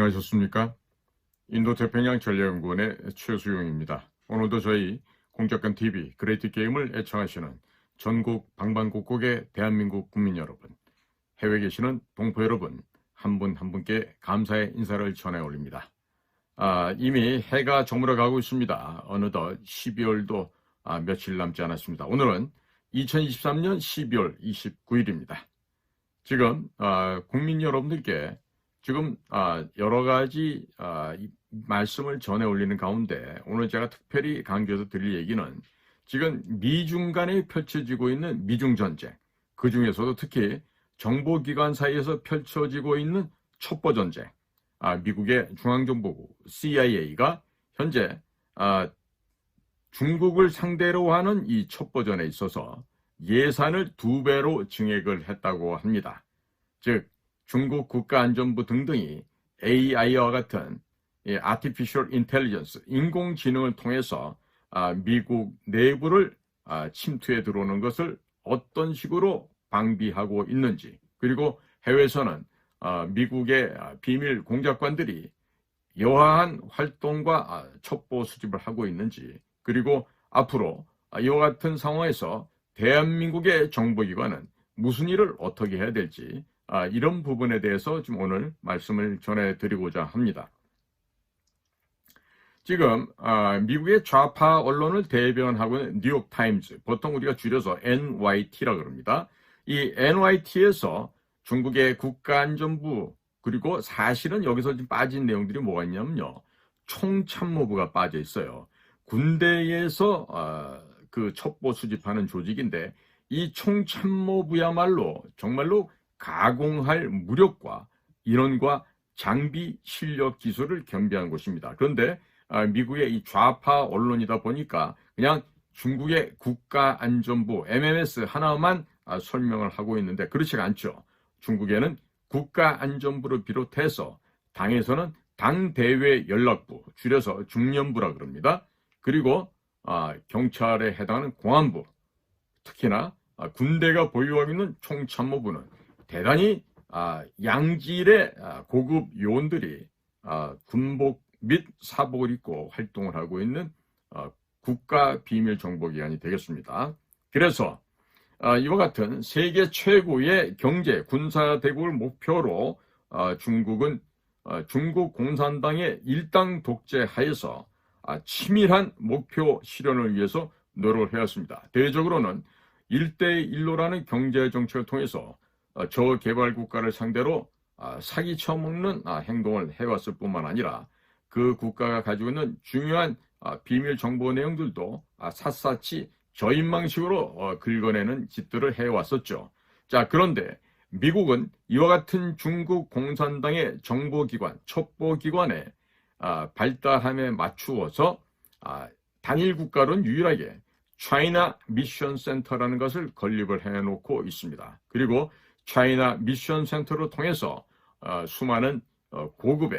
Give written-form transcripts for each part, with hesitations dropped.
안녕하셨습니까? 인도태평양 전략연구원의 최수용입니다. 오늘도 저희 공작관 TV 그레이트 게임을 애청하시는 전국 방방곡곡의 대한민국 국민 여러분, 해외에 계시는 동포 여러분 한 분 한 분께 감사의 인사를 전해 올립니다. 이미 해가 저물어 가고 있습니다. 어느덧 12월도 며칠 남지 않았습니다. 오늘은 2023년 12월 29일입니다. 지금 국민 여러분들께 지금 여러 가지 말씀을 전해 올리는 가운데 오늘 제가 특별히 강조해서 드릴 얘기는 지금 미중 간에 펼쳐지고 있는 미중 전쟁, 그 중에서도 특히 정보기관 사이에서 펼쳐지고 있는 첩보 전쟁, 미국의 중앙정보국 CIA가 현재 중국을 상대로 하는 이 첩보전에 있어서 예산을 2배로 증액을 했다고 합니다. 즉 중국 국가안전부 등등이 AI와 같은 Artificial Intelligence, 인공지능을 통해서 미국 내부를 침투해 들어오는 것을 어떤 식으로 방비하고 있는지, 그리고 해외에서는 미국의 비밀 공작관들이 여하한 활동과 첩보 수집을 하고 있는지, 그리고 앞으로 이와 같은 상황에서 대한민국의 정보기관은 무슨 일을 어떻게 해야 될지 이런 부분에 대해서 지금 오늘 말씀을 전해드리고자 합니다. 지금 미국의 좌파 언론을 대변하고 있는 뉴욕타임즈, 보통 우리가 줄여서 NYT라고 합니다. 이 NYT에서 중국의 국가안전부, 그리고 사실은 여기서 지금 빠진 내용들이 뭐가 있냐면요, 총참모부가 빠져 있어요. 군대에서 그 첩보 수집하는 조직인데 이 총참모부야말로 정말로 가공할 무력과 인원과 장비 실력 기술을 겸비한 곳입니다. 그런데 미국의 이 좌파 언론이다 보니까 그냥 중국의 국가안전부 MMS 하나만 설명을 하고 있는데 그렇지가 않죠. 중국에는 국가안전부를 비롯해서 당에서는 당대외연락부, 줄여서 중연부라 그럽니다. 그리고 경찰에 해당하는 공안부, 특히나 군대가 보유하고 있는 총참모부는 대단히 양질의 고급 요원들이 군복 및 사복을 입고 활동을 하고 있는 국가비밀정보기관이 되겠습니다. 그래서 이와 같은 세계 최고의 경제 군사대국을 목표로 중국은 중국 공산당의 일당 독재 하에서 치밀한 목표 실현을 위해서 노력을 해왔습니다. 대외적으로는 1대1로라는 경제 정책을 통해서 저개발 국가를 상대로 사기 쳐먹는 행동을 해왔을 뿐만 아니라 그 국가가 가지고 있는 중요한 비밀 정보 내용들도 샅샅이 저인망식으로 긁어내는 짓들을 해왔었죠. 자, 그런데 미국은 이와 같은 중국 공산당의 정보기관, 첩보기관에 발달함에 맞추어서 단일 국가로는 유일하게 차이나 미션 센터라는 것을 건립을 해놓고 있습니다. 그리고 차이나 미션 센터를 통해서 수많은 고급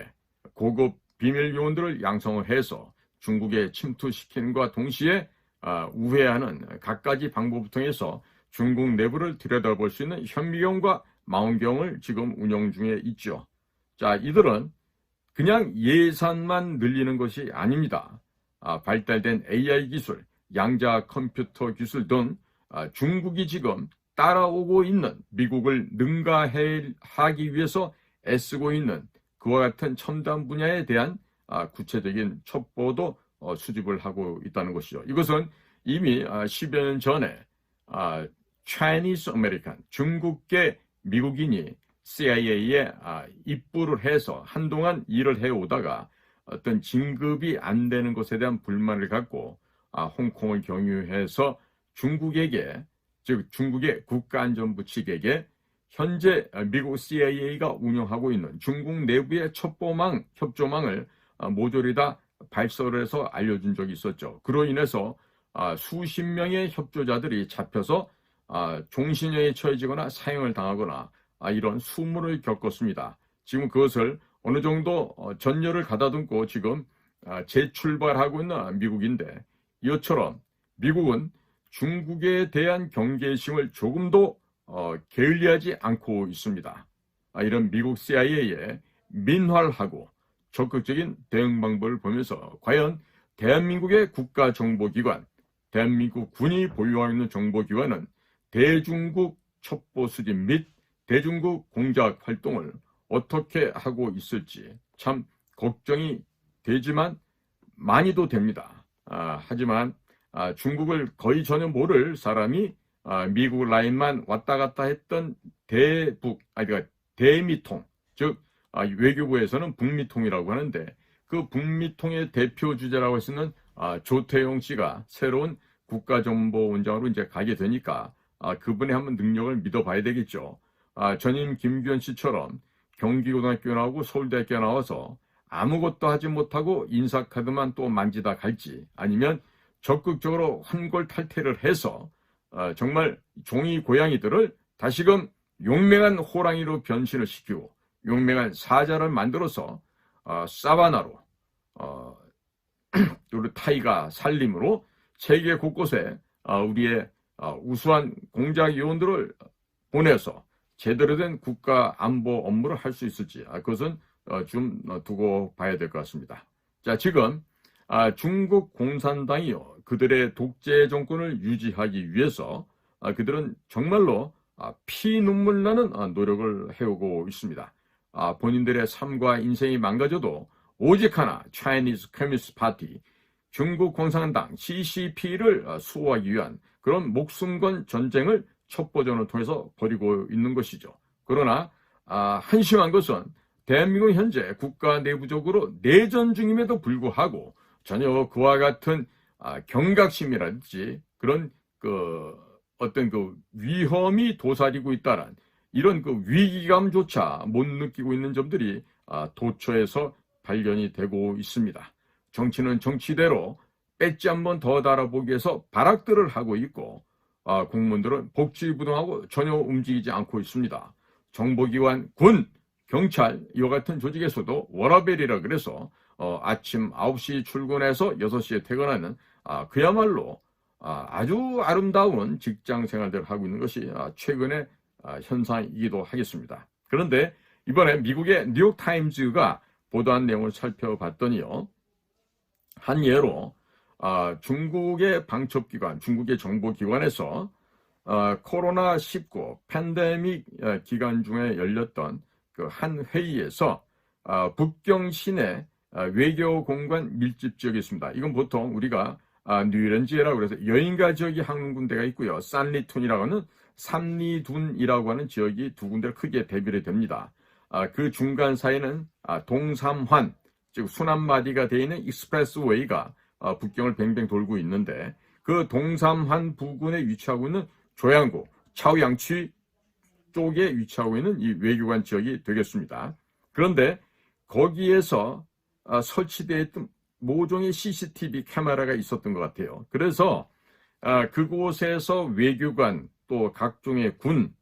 비밀 요원들을 양성을 해서 중국에 침투시키는 것과 동시에 우회하는 갖가지 방법을 통해서 중국 내부를 들여다볼 수 있는 현미경과 망원경을 지금 운영 중에 있죠. 자, 이들은 그냥 예산만 늘리는 것이 아닙니다. 발달된 AI 기술, 양자 컴퓨터 기술 등 중국이 지금 따라오고 있는 미국을 능가하기 위해서 애쓰고 있는 그와 같은 첨단 분야에 대한 구체적인 첩보도 수집을 하고 있다는 것이죠. 이것은 이미 10여 년 전에 Chinese American, 중국계 미국인이 CIA에 입부를 해서 한동안 일을 해오다가 어떤 진급이 안 되는 것에 대한 불만을 갖고 홍콩을 경유해서 중국에게, 즉 중국의 국가안전부 측에게 현재 미국 CIA가 운영하고 있는 중국 내부의 첩보망, 협조망을 모조리 다 발설을 해서 알려준 적이 있었죠. 그로 인해서 수십 명의 협조자들이 잡혀서 종신형에 처해지거나 사형을 당하거나 이런 수모를 겪었습니다. 지금 그것을 어느 정도 전열을 가다듬고 지금 재출발하고 있는 미국인데, 이것처럼 미국은 중국에 대한 경계심을 조금도 게을리하지 않고 있습니다. 이런 미국 CIA에 민활하고 적극적인 대응 방법을 보면서 과연 대한민국의 국가정보기관, 대한민국 군이 보유하고 있는 정보기관은 대중국 첩보 수집 및 대중국 공작 활동을 어떻게 하고 있을지 참 걱정이 되지만 많이도 됩니다. 하지만 중국을 거의 전혀 모를 사람이 미국 라인만 왔다 갔다 했던 그러니까 대미통, 즉 외교부에서는 북미통이라고 하는데 그 북미통의 대표 주자라고 할 수 있는 조태용 씨가 새로운 국가정보원장으로 이제 가게 되니까 그분의 한번 능력을 믿어봐야 되겠죠. 전임 김규현 씨처럼 경기고등학교 나오고 서울대학교 나와서 아무것도 하지 못하고 인사카드만 또 만지다 갈지, 아니면 적극적으로 환골탈태를 해서 정말 종이 고양이들을 다시금 용맹한 호랑이로 변신을 시키고 용맹한 사자를 만들어서 사바나로 그리고 타이가 살림으로 세계 곳곳에 우리의 우수한 공작 요원들을 보내서 제대로 된 국가 안보 업무를 할 수 있을지 그것은 좀 두고 봐야 될 것 같습니다. 자, 지금 중국 공산당이요, 그들의 독재 정권을 유지하기 위해서 그들은 정말로 피눈물 나는 노력을 해오고 있습니다. 본인들의 삶과 인생이 망가져도 오직 하나, Chinese Communist Party, 중국 공산당 CCP를 수호하기 위한 그런 목숨 건 전쟁을 첩보전을 통해서 벌이고 있는 것이죠. 그러나 한심한 것은 대한민국 현재 국가 내부적으로 내전 중임에도 불구하고 전혀 그와 같은 경각심이라든지 그런 어떤 위험이 도사리고 있다는 이런 위기감조차 못 느끼고 있는 점들이 도처에서 발견이 되고 있습니다. 정치는 정치대로 배지 한번 더 달아보기 위해서 발악들을 하고 있고 공무원들은 복지부동하고 전혀 움직이지 않고 있습니다. 정보기관, 군, 경찰 이와 같은 조직에서도 워라벨이라 그래서 아침 9시 출근해서 6시에 퇴근하는 그야말로 아주 아름다운 직장 생활들을 하고 있는 것이 최근의 현상이기도 하겠습니다. 그런데 이번에 미국의 뉴욕타임즈가 보도한 내용을 살펴봤더니요, 한 예로 중국의 방첩기관, 중국의 정보기관에서 코로나19 팬데믹 기간 중에 열렸던 그 한 회의에서 북경 시내 외교 공간 밀집 지역이 있습니다. 이건 보통 우리가 뉴런지에라고 해서 여인가 지역이 한 군데가 있고요. 산리툰이라고 하는 삼리둔이라고 하는 지역이 두 군데를 크게 대비를 됩니다. 그 중간 사이는 동삼환, 즉 순환마디가 되어 있는 익스프레스웨이가 북경을 뱅뱅 돌고 있는데 그 동삼환 부근에 위치하고 있는 조양구, 차오양취 쪽에 위치하고 있는 이 외교관 지역이 되겠습니다. 그런데 거기에서 설치되어 있던 모종의 CCTV 카메라가 있었던 것 같아요. 그래서 그곳에서 외교관 또 각종의 군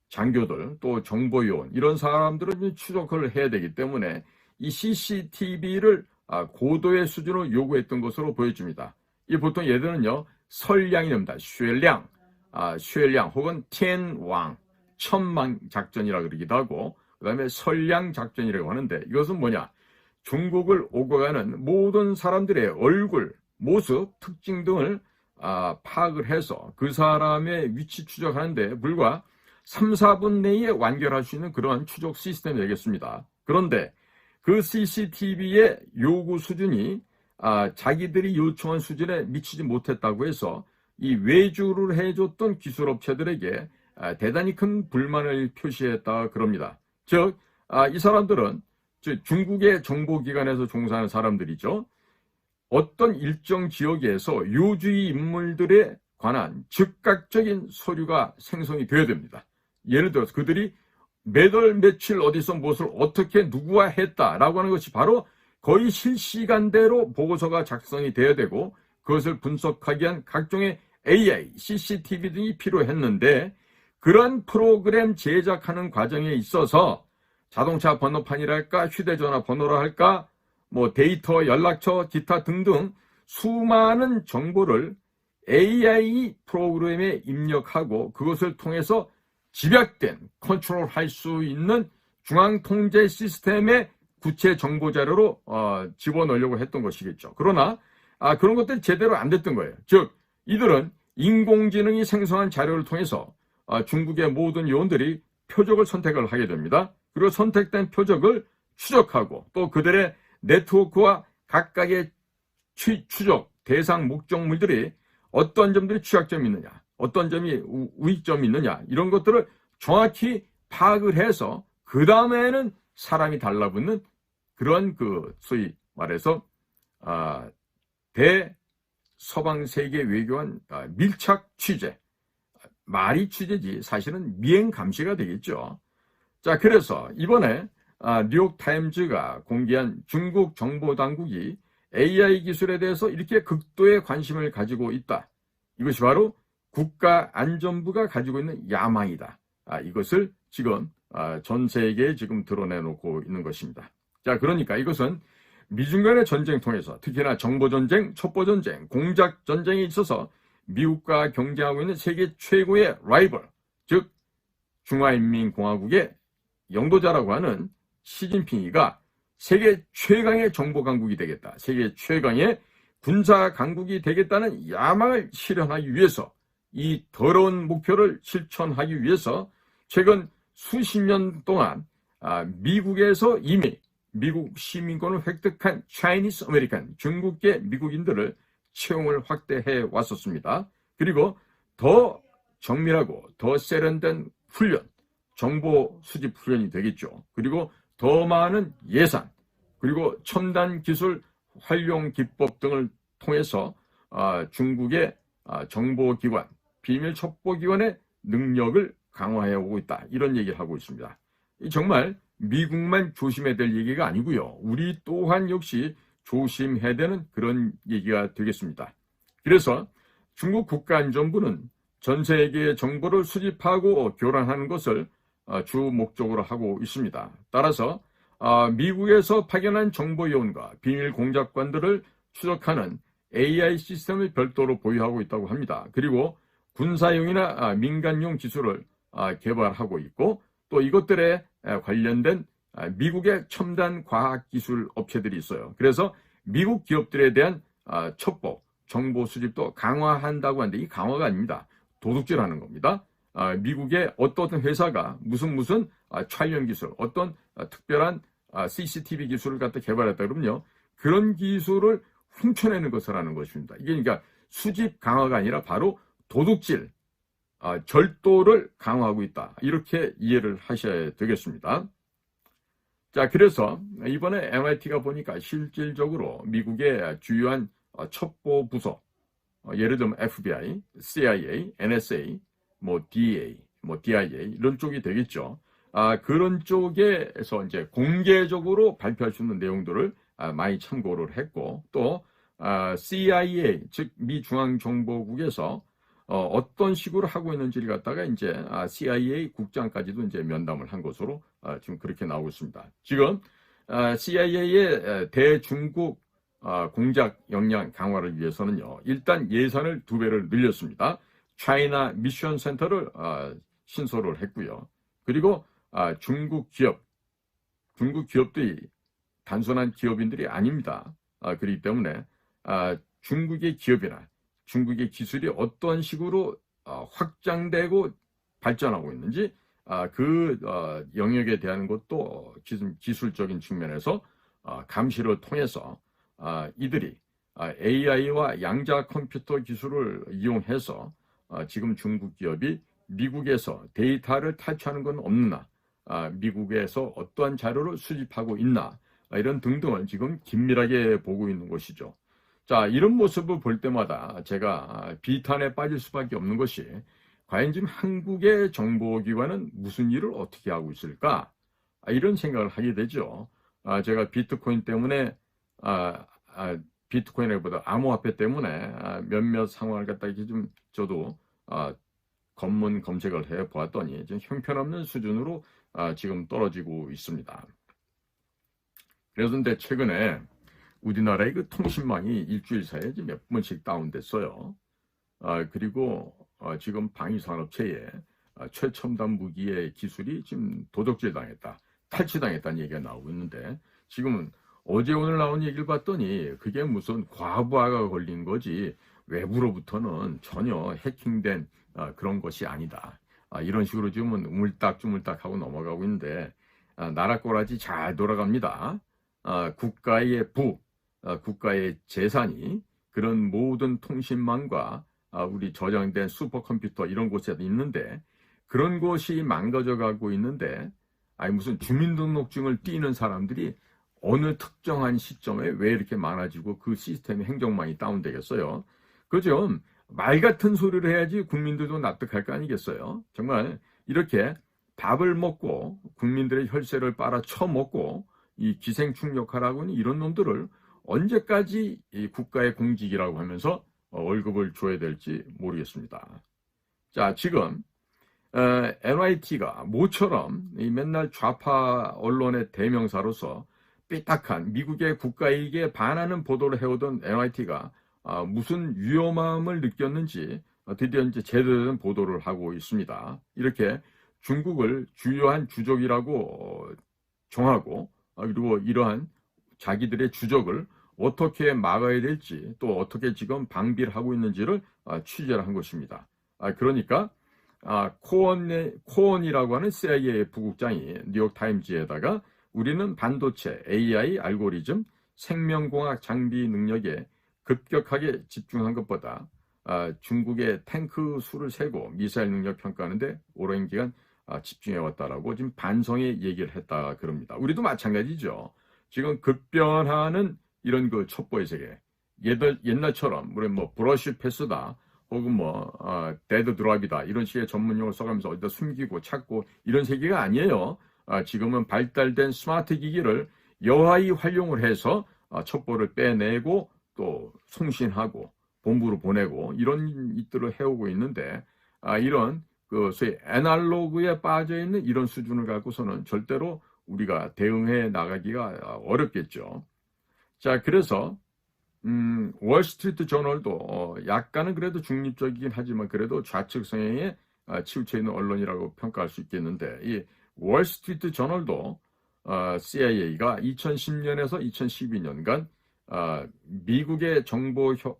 장교들 또 정보요원 이런 사람들을 추적을 해야 되기 때문에 이 CCTV를 고도의 수준으로 요구했던 것으로 보여집니다. 이 보통 얘들은요 설량이 됩니다. 쉐량, 쉐량 혹은 텐왕, 천망 작전이라 그러기도 하고 그 다음에 설량 작전이라고 하는데 이것은 뭐냐? 중국을 오고 가는 모든 사람들의 얼굴, 모습, 특징 등을 파악을 해서 그 사람의 위치 추적하는데 불과 3, 4분 내에 완결할 수 있는 그러한 추적 시스템이 되겠습니다. 그런데 그 CCTV의 요구 수준이 자기들이 요청한 수준에 미치지 못했다고 해서 이 외주를 해줬던 기술업체들에게 대단히 큰 불만을 표시했다 그럽니다. 즉, 이 사람들은 중국의 정보기관에서 종사하는 사람들이죠. 어떤 일정 지역에서 요주의 인물들에 관한 즉각적인 서류가 생성이 되어야 됩니다. 예를 들어서 그들이 몇 월 며칠 어디서 무엇을 어떻게 누구와 했다라고 하는 것이 바로 거의 실시간대로 보고서가 작성이 되어야 되고 그것을 분석하기 위한 각종의 AI, CCTV 등이 필요했는데 그런 프로그램 제작하는 과정에 있어서 자동차 번호판이랄까 휴대전화 번호라 할까 뭐 데이터, 연락처, 기타 등등 수많은 정보를 AI 프로그램에 입력하고 그것을 통해서 집약된 컨트롤할 수 있는 중앙통제 시스템에 구체 정보 자료로 집어넣으려고 했던 것이겠죠. 그러나 그런 것들이 제대로 안 됐던 거예요. 즉 이들은 인공지능이 생성한 자료를 통해서 중국의 모든 요원들이 표적을 선택을 하게 됩니다. 그리고 선택된 표적을 추적하고 또 그들의 네트워크와 각각의 추적 대상 목적물들이 어떤 점들이 취약점이 있느냐, 어떤 점이 우익점이 있느냐, 이런 것들을 정확히 파악을 해서 그 다음에는 사람이 달라붙는 그런 소위 말해서 대서방 세계 외교관 밀착 취재, 말이 취재지 사실은 미행 감시가 되겠죠. 자, 그래서 이번에 뉴욕타임즈가 공개한 중국 정보당국이 AI 기술에 대해서 이렇게 극도의 관심을 가지고 있다. 이것이 바로 국가안전부가 가지고 있는 야망이다. 이것을 지금 전 세계에 지금 드러내놓고 있는 것입니다. 자, 그러니까 이것은 미중 간의 전쟁 통해서 특히나 정보전쟁, 첩보전쟁, 공작전쟁에 있어서 미국과 경쟁하고 있는 세계 최고의 라이벌, 즉 중화인민공화국의 영도자라고 하는 시진핑이가 세계 최강의 정보강국이 되겠다, 세계 최강의 군사강국이 되겠다는 야망을 실현하기 위해서, 이 더러운 목표를 실천하기 위해서 최근 수십 년 동안 미국에서 이미 미국 시민권을 획득한 차이니스 아메리칸, 중국계 미국인들을 채용을 확대해 왔었습니다. 그리고 더 정밀하고 더 세련된 훈련, 정보 수집 훈련이 되겠죠. 그리고 더 많은 예산, 그리고 첨단 기술 활용 기법 등을 통해서 중국의 정보기관, 비밀 첩보기관의 능력을 강화해 오고 있다. 이런 얘기를 하고 있습니다. 정말 미국만 조심해야 될 얘기가 아니고요. 우리 또한 역시 조심해야 되는 그런 얘기가 되겠습니다. 그래서 중국 국가안전부는 전 세계의 정보를 수집하고 교란하는 것을 주 목적으로 하고 있습니다. 따라서 미국에서 파견한 정보요원과 비밀 공작관들을 추적하는 AI 시스템을 별도로 보유하고 있다고 합니다. 그리고 군사용이나 민간용 기술을 개발하고 있고 또 이것들에 관련된 미국의 첨단 과학기술 업체들이 있어요. 그래서 미국 기업들에 대한 첩보, 정보 수집도 강화한다고 하는데 이 강화가 아닙니다. 도둑질하는 겁니다. 미국의 어떤 회사가 무슨 촬영 기술, 어떤 특별한 CCTV 기술을 갖다 개발했다 그러면요, 그런 기술을 훔쳐내는 것을 하는 것입니다. 이게 그러니까 수집 강화가 아니라 바로 도둑질, 절도를 강화하고 있다. 이렇게 이해를 하셔야 되겠습니다. 자, 그래서 이번에 MIT가 보니까 실질적으로 미국의 주요한 첩보 부서, 예를 들면 FBI, CIA, NSA, DEA, DIA 이런 쪽이 되겠죠. 그런 쪽에서 이제 공개적으로 발표할 수 있는 내용들을 많이 참고를 했고, 또 CIA, 즉 미 중앙정보국에서 어떤 식으로 하고 있는지를 갖다가 이제 CIA 국장까지도 이제 면담을 한 것으로 지금 그렇게 나오고 있습니다. 지금 CIA의 대중국 공작 역량 강화를 위해서는요, 일단 예산을 2배를 늘렸습니다. 차이나 미션 센터를 신설을 했고요. 그리고 중국 기업들이 단순한 기업인들이 아닙니다. 그렇기 때문에 중국의 기업이나 중국의 기술이 어떤 식으로 확장되고 발전하고 있는지 그 영역에 대한 것도 기술적인 측면에서 감시를 통해서 이들이 AI와 양자 컴퓨터 기술을 이용해서 지금 중국 기업이 미국에서 데이터를 탈취하는 건 없나, 미국에서 어떠한 자료를 수집하고 있나, 이런 등등을 지금 긴밀하게 보고 있는 것이죠. 자, 이런 모습을 볼 때마다 제가 비탄에 빠질 수밖에 없는 것이, 과연 지금 한국의 정보기관은 무슨 일을 어떻게 하고 있을까? 이런 생각을 하게 되죠. 제가 비트코인 때문에, 비트코인보다 암호화폐 때문에 몇몇 상황을 갖다 이렇게 좀 저도 검문 검색을 해 보았더니 좀 형편없는 수준으로 지금 떨어지고 있습니다. 그래서 근데 최근에 우리나라의 그 통신망이 일주일 사이에 몇 번씩 다운됐어요. 그리고 지금 방위산업체에 최첨단 무기의 기술이 지금 도적질 당했다, 탈취당했다는 얘기가 나오고 있는데, 지금은 어제 오늘 나온 얘기를 봤더니 그게 무슨 과부하가 걸린 거지 외부로부터는 전혀 해킹된 그런 것이 아니다. 이런 식으로 지금은 우물딱주물딱 하고 넘어가고 있는데 나라 꼬라지 잘 돌아갑니다. 국가의 국가의 재산이 그런 모든 통신망과 우리 저장된 슈퍼컴퓨터 이런 곳에 있는데 그런 곳이 망가져 가고 있는데 무슨 주민등록증을 띄는 사람들이 어느 특정한 시점에 왜 이렇게 많아지고 그 시스템의 행정망이 다운되겠어요? 그죠? 말 같은 소리를 해야지 국민들도 납득할 거 아니겠어요? 정말 이렇게 밥을 먹고 국민들의 혈세를 빨아쳐먹고 이 기생충 역할하고 있는 이런 놈들을 언제까지 이 국가의 공직이라고 하면서 월급을 줘야 될지 모르겠습니다. 자, 지금 NYT가 모처럼 맨날 좌파 언론의 대명사로서 삐딱한 미국의 국가이익에 반하는 보도를 해오던 NYT가 무슨 위험함을 느꼈는지 드디어 이제 제대로 된 보도를 하고 있습니다. 이렇게 중국을 주요한 주적이라고 정하고 그리고 이러한 자기들의 주적을 어떻게 막아야 될지 또 어떻게 지금 방비를 하고 있는지를 취재를 한 것입니다. 그러니까 코언이라고 하는 CIA 부국장이 뉴욕타임즈에다가 우리는 반도체, AI, 알고리즘, 생명공학 장비 능력에 급격하게 집중한 것보다 중국의 탱크 수를 세고 미사일 능력 평가하는데 오랜 기간 집중해왔다라고 지금 반성의 얘기를 했다 그럽니다. 우리도 마찬가지죠. 지금 급변하는 이런 그 첩보의 세계. 옛날처럼 우리 뭐 브러쉬 패스다 혹은 데드 드랍이다 이런 식의 전문용어를 써가면서 어디다 숨기고 찾고 이런 세계가 아니에요. 지금은 발달된 스마트 기기를 여하히 활용을 해서 첩보를 빼내고 또 송신하고 본부로 보내고 이런 일들을 해오고 있는데 이런 그 소위 애날로그에 빠져 있는 이런 수준을 갖고서는 절대로 우리가 대응해 나가기가 어렵겠죠. 자, 그래서 월스트리트 저널도 약간은 그래도 중립적이긴 하지만 그래도 좌측 성향에 치우쳐 있는 언론이라고 평가할 수 있겠는데 이 월스트리트 저널도 CIA가 2010년에서 2012년간 미국의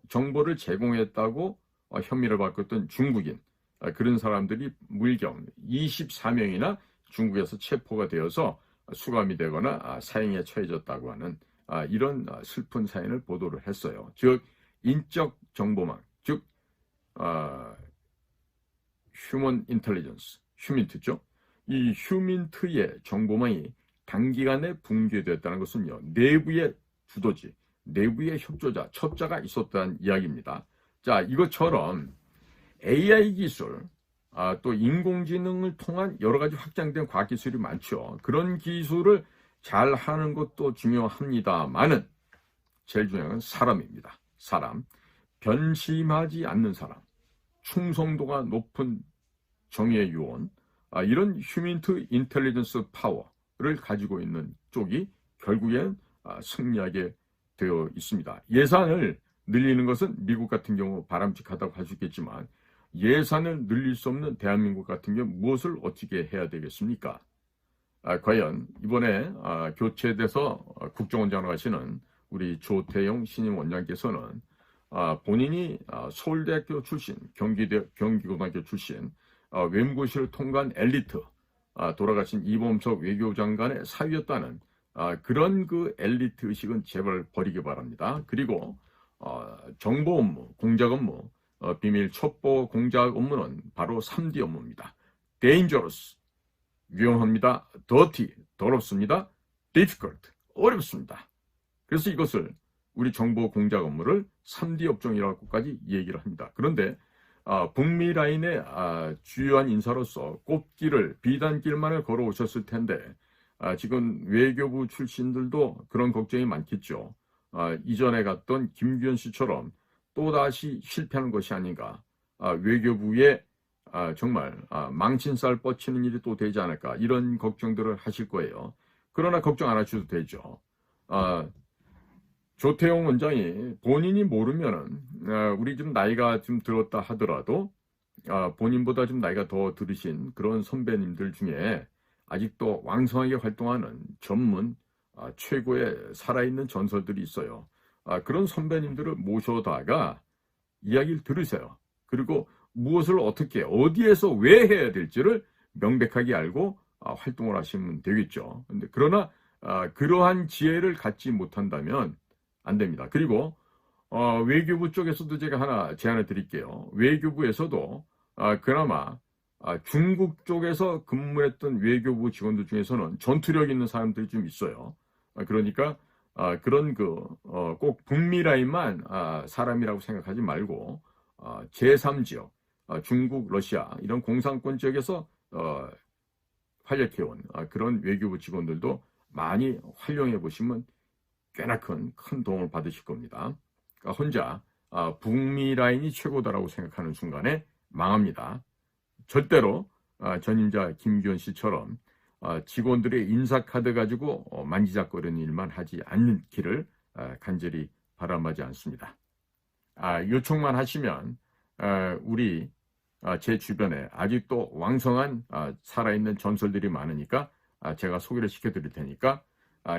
정보를 제공했다고 혐의를 받고 있던 중국인 그런 사람들이 물경 24명이나 중국에서 체포가 되어서 수감이 되거나 사형에 처해졌다고 하는 이런 슬픈 사연을 보도를 했어요. 즉 인적 정보망, 즉 휴먼 인텔리전스, 휴민트죠. 이 휴민트의 정보망이 단기간에 붕괴되었다는 것은요. 내부의 주도지, 내부의 협조자, 첩자가 있었다는 이야기입니다. 자, 이것처럼 AI 기술, 또 인공지능을 통한 여러 가지 확장된 과학기술이 많죠. 그런 기술을 잘 하는 것도 중요합니다만은 제일 중요한 건 사람입니다. 사람. 변심하지 않는 사람. 충성도가 높은 정의의 요원. 이런 휴민트 인텔리전스 파워를 가지고 있는 쪽이 결국엔 승리하게 되어 있습니다. 예산을 늘리는 것은 미국 같은 경우 바람직하다고 할 수 있겠지만 예산을 늘릴 수 없는 대한민국 같은 경우 무엇을 어떻게 해야 되겠습니까? 과연 이번에 교체돼서 국정원장으로 하시는 우리 조태용 신임 원장께서는 본인이 서울대학교 출신, 경기고등학교 출신, 외무고시를 통과한 엘리트, 돌아가신 이범석 외교장관의 사위였다는 그런 그 엘리트 의식은 제발 버리기 바랍니다. 그리고 정보 업무, 공작 업무, 비밀 첩보 공작 업무는 바로 3D 업무입니다. Dangerous, 위험합니다. dirty, 더럽습니다. difficult, 어렵습니다. 그래서 이것을 우리 정보 공작 업무를 3D 업종이라고까지 얘기를 합니다. 그런데 북미 라인의 주요한 인사로서 꽃길을 비단길만을 걸어오셨을 텐데 지금 외교부 출신들도 그런 걱정이 많겠죠. 이전에 갔던 김규현 씨처럼 또다시 실패하는 것이 아닌가. 외교부에 정말 망신살 뻗치는 일이 또 되지 않을까. 이런 걱정들을 하실 거예요. 그러나 걱정 안 하셔도 되죠. 조태용 원장이 본인이 모르면은 우리 좀 나이가 좀 들었다 하더라도 본인보다 좀 나이가 더 들으신 그런 선배님들 중에 아직도 왕성하게 활동하는 전문 최고의 살아있는 전설들이 있어요. 그런 선배님들을 모셔다가 이야기를 들으세요. 그리고 무엇을 어떻게 어디에서 왜 해야 될지를 명백하게 알고 활동을 하시면 되겠죠. 그러나 그러한 지혜를 갖지 못한다면 안 됩니다. 그리고 외교부 쪽에서도 제가 하나 제안을 드릴게요. 외교부에서도 그나마 중국 쪽에서 근무했던 외교부 직원들 중에서는 전투력 있는 사람들이 좀 있어요. 그러니까 그런 꼭 북미 라인만 사람이라고 생각하지 말고 제3지역, 중국, 러시아 이런 공산권 지역에서 활약해온 그런 외교부 직원들도 많이 활용해 보시면 꽤나 큰 도움을 받으실 겁니다. 그러니까 혼자 북미 라인이 최고다라고 생각하는 순간에 망합니다. 절대로 전임자 김기현 씨처럼 직원들의 인사카드 가지고 만지작거리는 일만 하지 않기를 간절히 바람하지 않습니다. 요청만 하시면 우리 제 주변에 아직도 왕성한 살아있는 전설들이 많으니까 제가 소개를 시켜드릴 테니까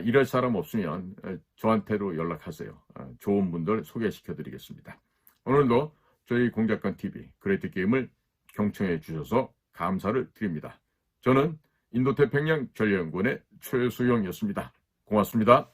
이럴 사람 없으면 저한테로 연락하세요. 좋은 분들 소개시켜드리겠습니다. 오늘도 저희 공작관TV 그레이트 게임을 경청해 주셔서 감사를 드립니다. 저는 인도태평양 전략연구원의 최수영이었습니다. 고맙습니다.